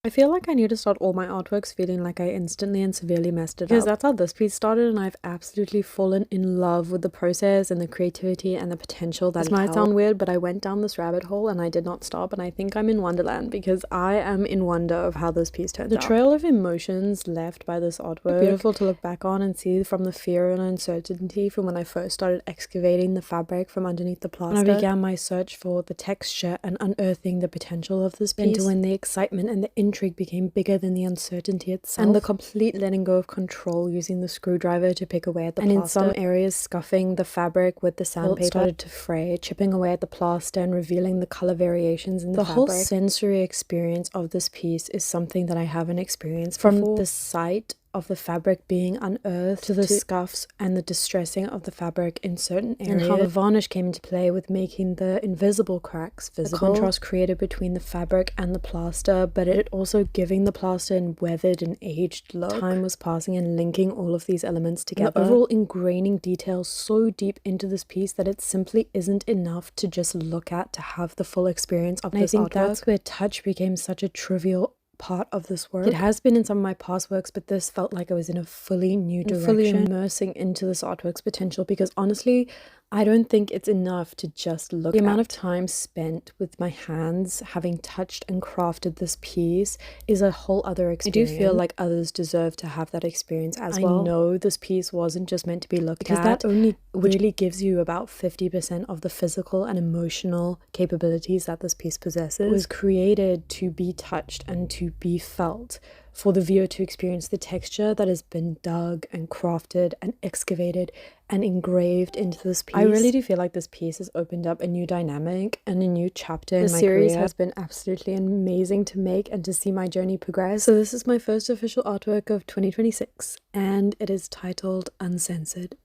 I feel like I need to start all my artworks feeling like I instantly and severely messed it up. Because that's how this piece started, and I've absolutely fallen in love with the process and the creativity and the potential that it might sound weird, but I went down this rabbit hole and I did not stop, and I think I'm in Wonderland because I am in wonder of how this piece turns out. The trail of emotions left by this artwork, beautiful to look back on and see from the fear and uncertainty from when I first started excavating the fabric from underneath the plaster. And I began my search for the texture and unearthing the potential of this piece, into when the excitement and the intrigue became bigger than the uncertainty itself, and the complete letting go of control, using the screwdriver to pick away at the plaster, and in some areas scuffing the fabric with the sandpaper started to fray, chipping away at the plaster and revealing the color variations in the fabric. Whole sensory experience of this piece is something that I haven't experienced before. From the sight of the fabric being unearthed to the scuffs and the distressing of the fabric in certain areas, and how the varnish came into play with making the invisible cracks visible, the contrast created between the fabric and the plaster, but it also giving the plaster an weathered and aged look. Time was passing and linking all of these elements together, the overall ingraining details so deep into this piece that it simply isn't enough to just look at to have the full experience of this artwork. I think that's where touch became such a trivial part of this work. It has been in some of my past works, but this felt like I was in a fully new direction, fully immersing into this artwork's potential, because honestly I don't think it's enough to just look at. The amount of time spent with my hands having touched and crafted this piece is a whole other experience. I do feel like others deserve to have that experience as well. I know this piece wasn't just meant to be looked at, because that only really gives you about 50% of the physical and emotional capabilities that this piece possesses. It was created to be touched and to be felt, for the viewer to experience the texture that has been dug and crafted and excavated and engraved into this piece. I really do feel like this piece has opened up a new dynamic and a new chapter in my career. The series has been absolutely amazing to make and to see my journey progress. So this is my first official artwork of 2026, and it is titled Uncensored.